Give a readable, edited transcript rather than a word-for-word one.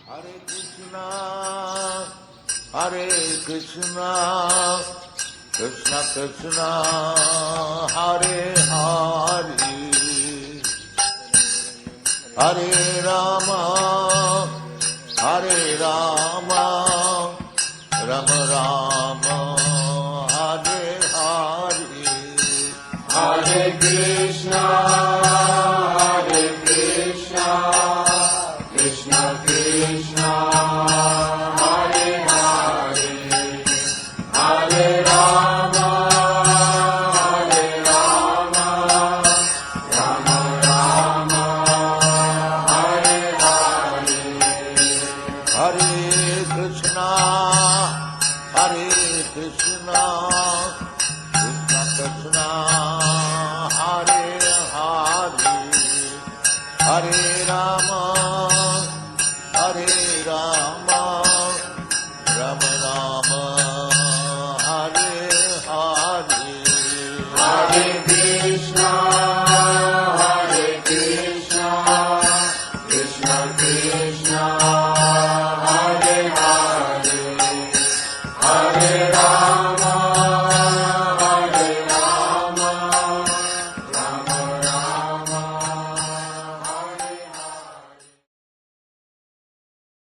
Hare Krishna, Hare Krishna, Krishna Krishna, Hare Hare, Hare Rama, Hare Rama, Rama Rama, Hare Hare, Hare Krishna, Hare Krishna, Krishna Krishna, Hare Hare, Hare Rama, Hare Rama, Rama Rama, Hare Hare. Hare Krishna, Hare Krishna, Krishna Krishna, Hare Hare, Hare Rama, Hare Rama, Rama Rama, Hare Hare. Hare Krishna, Hare Krishna, Krishna Krishna,